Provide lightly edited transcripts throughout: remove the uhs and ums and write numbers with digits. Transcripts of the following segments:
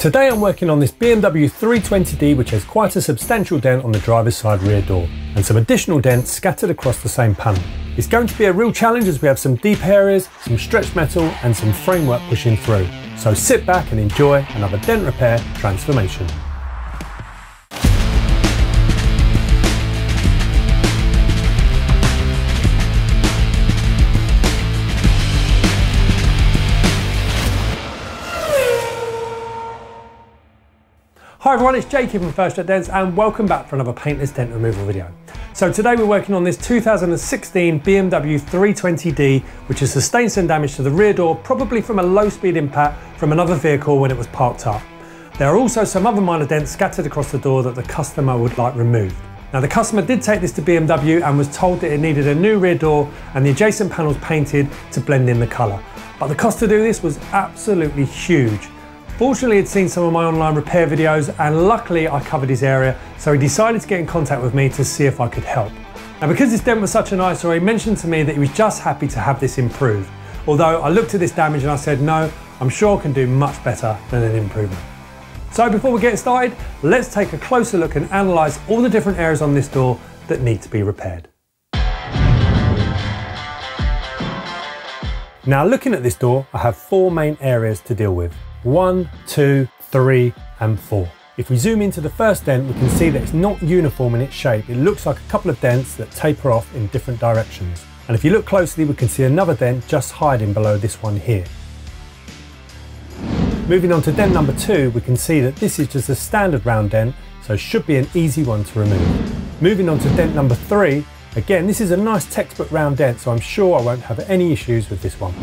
Today I'm working on this BMW 320d, which has quite a substantial dent on the driver's side rear door and some additional dents scattered across the same panel. It's going to be a real challenge as we have some deep areas, some stretched metal and some framework pushing through. So sit back and enjoy another dent repair transformation. Hi everyone, it's Jake from First at Dents and welcome back for another paintless dent removal video. So today we're working on this 2016 BMW 320d, which has sustained some damage to the rear door, probably from a low speed impact from another vehicle when it was parked up. There are also some other minor dents scattered across the door that the customer would like removed. Now the customer did take this to BMW and was told that it needed a new rear door and the adjacent panels painted to blend in the colour. But the cost to do this was absolutely huge. Fortunately, he'd seen some of my online repair videos and luckily I covered his area, so he decided to get in contact with me to see if I could help. Now because this dent was such an eyesore, he mentioned to me that he was just happy to have this improved. Although I looked at this damage and I said, no, I'm sure I can do much better than an improvement. So before we get started, let's take a closer look and analyse all the different areas on this door that need to be repaired. Now looking at this door, I have four main areas to deal with. 1, 2, 3 and 4. If we zoom into the first dent, we can see that it's not uniform in its shape. It looks like a couple of dents that taper off in different directions. And if you look closely, we can see another dent just hiding below this one here. Moving on to dent number 2, we can see that this is just a standard round dent, so it should be an easy one to remove. Moving on to dent number 3, again, this is a nice textbook round dent, so I'm sure I won't have any issues with this one.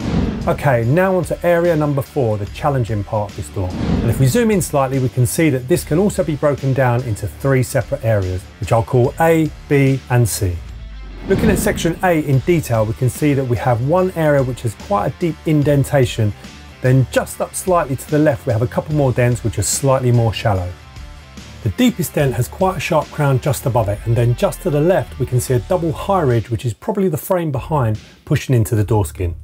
Okay, now on to area number 4, the challenging part of this door. And if we zoom in slightly, we can see that this can also be broken down into 3 separate areas, which I'll call A, B and C. Looking at section A in detail, we can see that we have one area which has quite a deep indentation. Then just up slightly to the left, we have a couple more dents which are slightly more shallow. The deepest dent has quite a sharp crown just above it, and then just to the left we can see a double high ridge, which is probably the frame behind pushing into the door skin.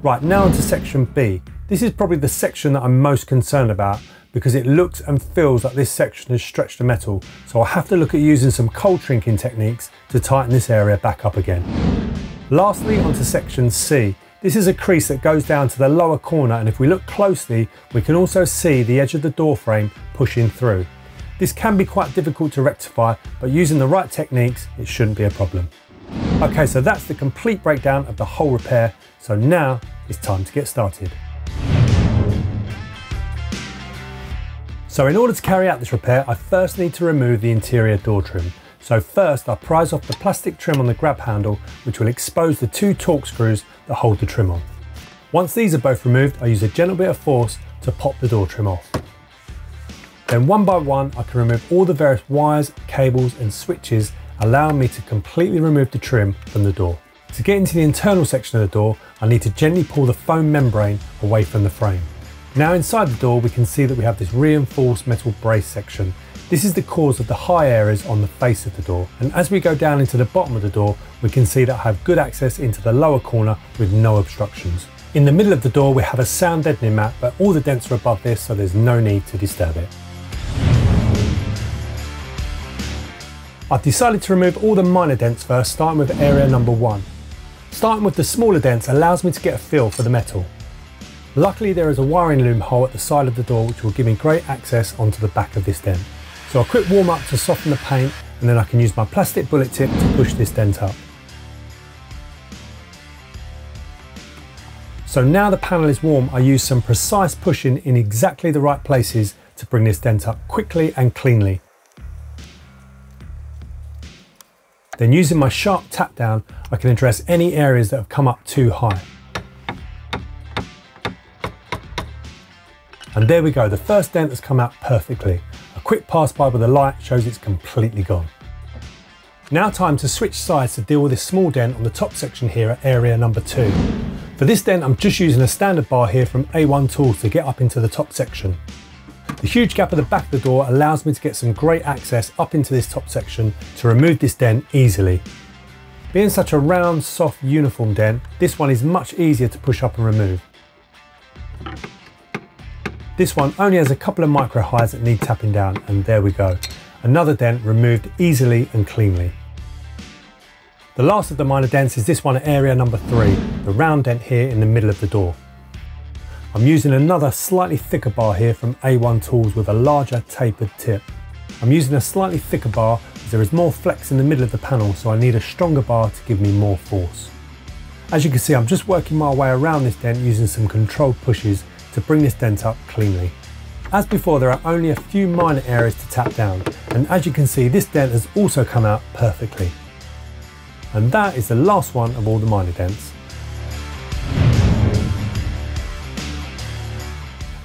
Right, now onto section B. This is probably the section that I'm most concerned about because it looks and feels like this section has stretched the metal, so I'll have to look at using some cold shrinking techniques to tighten this area back up again. Lastly, onto section C. This is a crease that goes down to the lower corner, and if we look closely we can also see the edge of the door frame pushing through. This can be quite difficult to rectify, but using the right techniques it shouldn't be a problem. Okay, so that's the complete breakdown of the whole repair, so now it's time to get started. So in order to carry out this repair, I first need to remove the interior door trim. So first I prise off the plastic trim on the grab handle, which will expose the 2 torque screws that hold the trim on. Once these are both removed, I use a gentle bit of force to pop the door trim off. Then one by one I can remove all the various wires, cables and switches, allowing me to completely remove the trim from the door. To get into the internal section of the door, I need to gently pull the foam membrane away from the frame. Now inside the door we can see that we have this reinforced metal brace section. This is the cause of the high areas on the face of the door, and as we go down into the bottom of the door we can see that I have good access into the lower corner with no obstructions. In the middle of the door we have a sound deadening mat, but all the dents are above this, so there's no need to disturb it. I've decided to remove all the minor dents first, starting with area number 1. Starting with the smaller dents allows me to get a feel for the metal. Luckily there is a wiring loom hole at the side of the door which will give me great access onto the back of this dent. So a quick warm up to soften the paint, and then I can use my plastic bullet tip to push this dent up. So now the panel is warm, I use some precise pushing in exactly the right places to bring this dent up quickly and cleanly. Then using my sharp tap down, I can address any areas that have come up too high. And there we go, the first dent has come out perfectly. A quick pass by with a light shows it's completely gone. Now time to switch sides to deal with this small dent on the top section here at area number 2. For this dent I'm just using a standard bar here from A1 Tools to get up into the top section. The huge gap at the back of the door allows me to get some great access up into this top section to remove this dent easily. Being such a round, soft, uniform dent, this one is much easier to push up and remove. This one only has a couple of micro highs that need tapping down, and there we go. Another dent removed easily and cleanly. The last of the minor dents is this one at area number 3, the round dent here in the middle of the door. I'm using another slightly thicker bar here from A1 Tools with a larger tapered tip. I'm using a slightly thicker bar as there is more flex in the middle of the panel, so I need a stronger bar to give me more force. As you can see, I'm just working my way around this dent using some controlled pushes to bring this dent up cleanly. As before, there are only a few minor areas to tap down, and as you can see, this dent has also come out perfectly. And that is the last one of all the minor dents.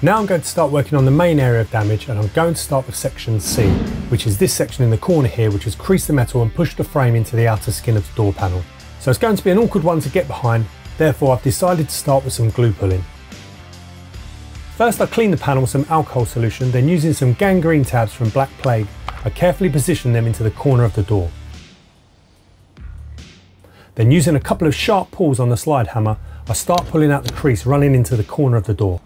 Now I'm going to start working on the main area of damage, and I'm going to start with section C, which is this section in the corner here, which has creased the metal and pushed the frame into the outer skin of the door panel. So it's going to be an awkward one to get behind, therefore I've decided to start with some glue pulling. First I clean the panel with some alcohol solution, then using some gangrene tabs from Black Plague, I carefully position them into the corner of the door. Then using a couple of sharp pulls on the slide hammer, I start pulling out the crease running into the corner of the door.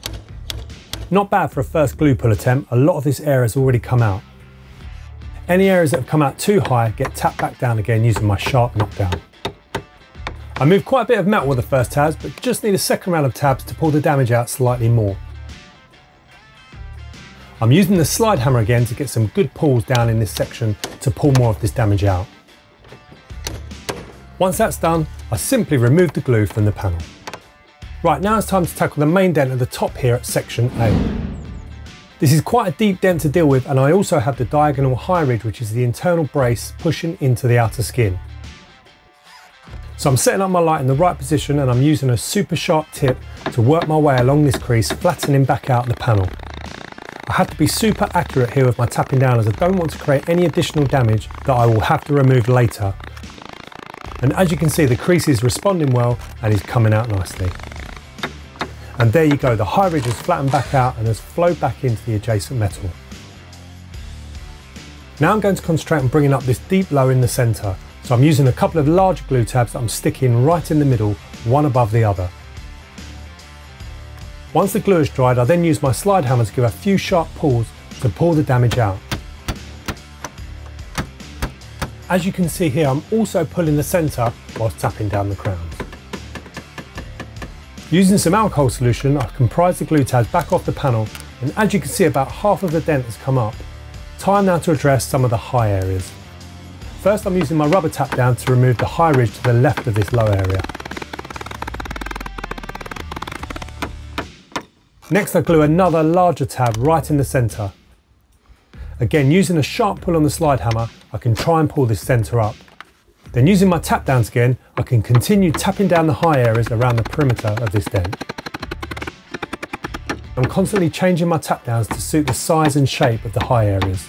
Not bad for a first glue pull attempt, a lot of this area has already come out. Any areas that have come out too high get tapped back down again using my sharp knockdown. I moved quite a bit of metal with the first tabs, but just need a second round of tabs to pull the damage out slightly more. I'm using the slide hammer again to get some good pulls down in this section to pull more of this damage out. Once that's done, I simply remove the glue from the panel. Right, now it's time to tackle the main dent at the top here at section A. This is quite a deep dent to deal with, and I also have the diagonal high ridge, which is the internal brace pushing into the outer skin. So I'm setting up my light in the right position, and I'm using a super sharp tip to work my way along this crease, flattening back out the panel. I have to be super accurate here with my tapping down, as I don't want to create any additional damage that I will have to remove later. And as you can see, the crease is responding well and is coming out nicely. And there you go, the high ridge has flattened back out and has flowed back into the adjacent metal. Now I'm going to concentrate on bringing up this deep low in the centre. So I'm using a couple of large glue tabs that I'm sticking right in the middle, one above the other. Once the glue is dried, I then use my slide hammer to give a few sharp pulls to pull the damage out. As you can see here, I'm also pulling the centre whilst tapping down the crowns. Using some alcohol solution, I comprise the glue tabs back off the panel, and as you can see, about half of the dent has come up. Time now to address some of the high areas. First, I'm using my rubber tap down to remove the high ridge to the left of this low area. Next, I glue another larger tab right in the centre. Again, using a sharp pull on the slide hammer, I can try and pull this centre up. Then using my tap downs again, I can continue tapping down the high areas around the perimeter of this dent. I'm constantly changing my tap downs to suit the size and shape of the high areas.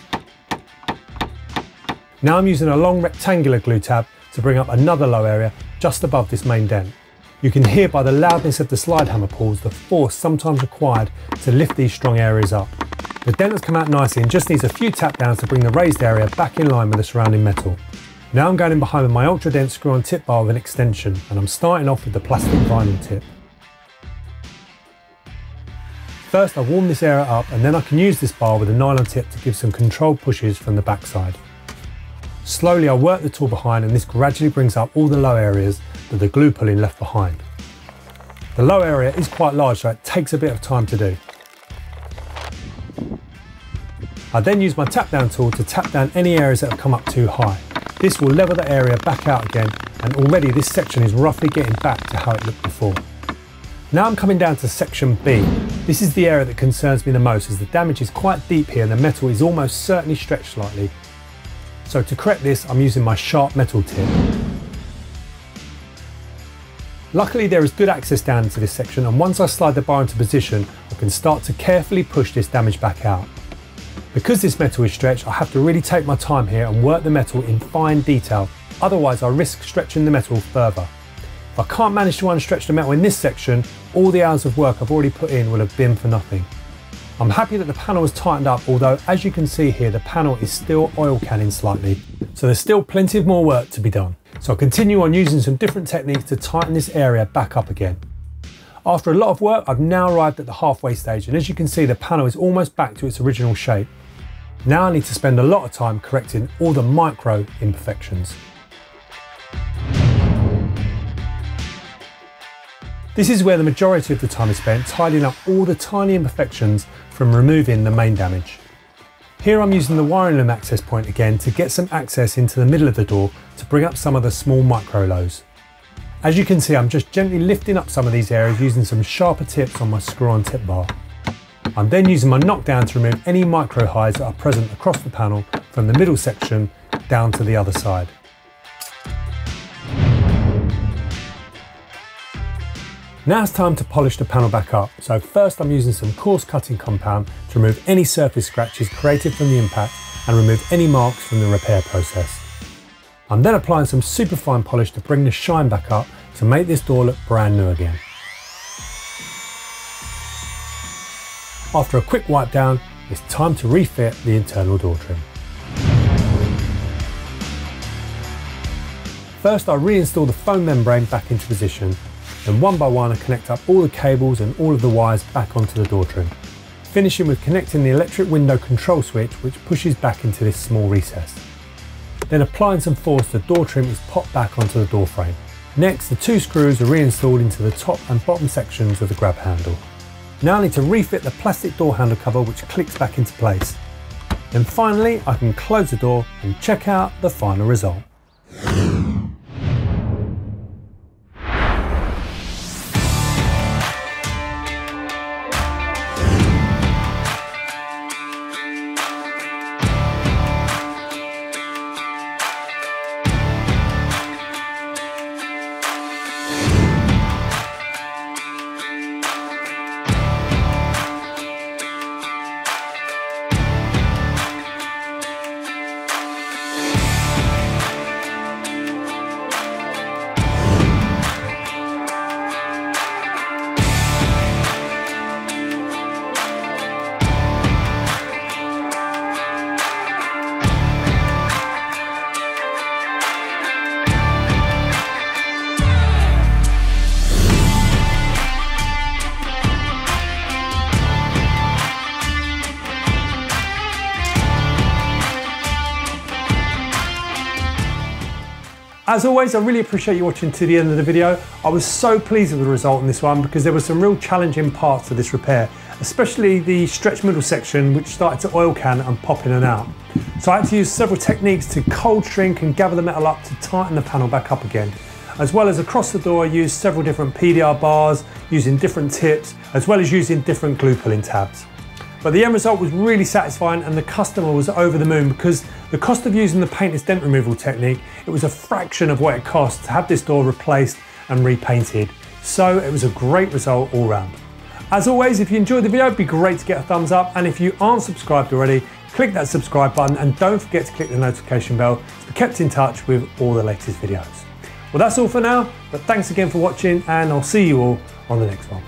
Now I'm using a long rectangular glue tab to bring up another low area just above this main dent. You can hear by the loudness of the slide hammer pulls the force sometimes required to lift these strong areas up. The dent has come out nicely and just needs a few tap downs to bring the raised area back in line with the surrounding metal. Now I'm going in behind with my ultra dense screw on tip bar with an extension, and I'm starting off with the plastic vinyl tip. First I warm this area up, and then I can use this bar with a nylon tip to give some controlled pushes from the backside. Slowly I work the tool behind, and this gradually brings up all the low areas that the glue pulling left behind. The low area is quite large, so it takes a bit of time to do. I then use my tap down tool to tap down any areas that have come up too high. This will level the area back out again, and already this section is roughly getting back to how it looked before. Now I'm coming down to section B. This is the area that concerns me the most, as the damage is quite deep here and the metal is almost certainly stretched slightly. So to correct this, I'm using my sharp metal tip. Luckily there is good access down into this section, and once I slide the bar into position, I can start to carefully push this damage back out. Because this metal is stretched, I have to really take my time here and work the metal in fine detail, otherwise I risk stretching the metal further. If I can't manage to unstretch the metal in this section, all the hours of work I've already put in will have been for nothing. I'm happy that the panel has tightened up, although as you can see here, the panel is still oil canning slightly, so there's still plenty of more work to be done. So I'll continue on using some different techniques to tighten this area back up again. After a lot of work, I've now arrived at the halfway stage, and as you can see, the panel is almost back to its original shape. Now I need to spend a lot of time correcting all the micro imperfections. This is where the majority of the time is spent tidying up all the tiny imperfections from removing the main damage. Here I'm using the wiring loom access point again to get some access into the middle of the door to bring up some of the small micro lows. As you can see, I'm just gently lifting up some of these areas using some sharper tips on my screw-on tip bar. I'm then using my knockdown to remove any micro highs that are present across the panel from the middle section down to the other side. Now it's time to polish the panel back up. So first I'm using some coarse cutting compound to remove any surface scratches created from the impact and remove any marks from the repair process. I'm then applying some superfine polish to bring the shine back up to make this door look brand new again. After a quick wipe down, it's time to refit the internal door trim. First I reinstall the foam membrane back into position, then one by one I connect up all the cables and all of the wires back onto the door trim, finishing with connecting the electric window control switch which pushes back into this small recess. Then applying some force, the door trim is popped back onto the door frame. Next, the two screws are reinstalled into the top and bottom sections of the grab handle. Now I need to refit the plastic door handle cover which clicks back into place. Then finally I can close the door and check out the final result. As always, I really appreciate you watching to the end of the video. I was so pleased with the result in this one because there were some real challenging parts to this repair, especially the stretch middle section which started to oil can and pop in and out. So I had to use several techniques to cold shrink and gather the metal up to tighten the panel back up again. As well as across the door, I used several different PDR bars, using different tips, as well as using different glue pulling tabs. But the end result was really satisfying and the customer was over the moon because the cost of using the paintless dent removal technique, it was a fraction of what it cost to have this door replaced and repainted. So it was a great result all round. As always, if you enjoyed the video, it'd be great to get a thumbs up, and if you aren't subscribed already, click that subscribe button and don't forget to click the notification bell to be kept in touch with all the latest videos. Well, that's all for now, but thanks again for watching and I'll see you all on the next one.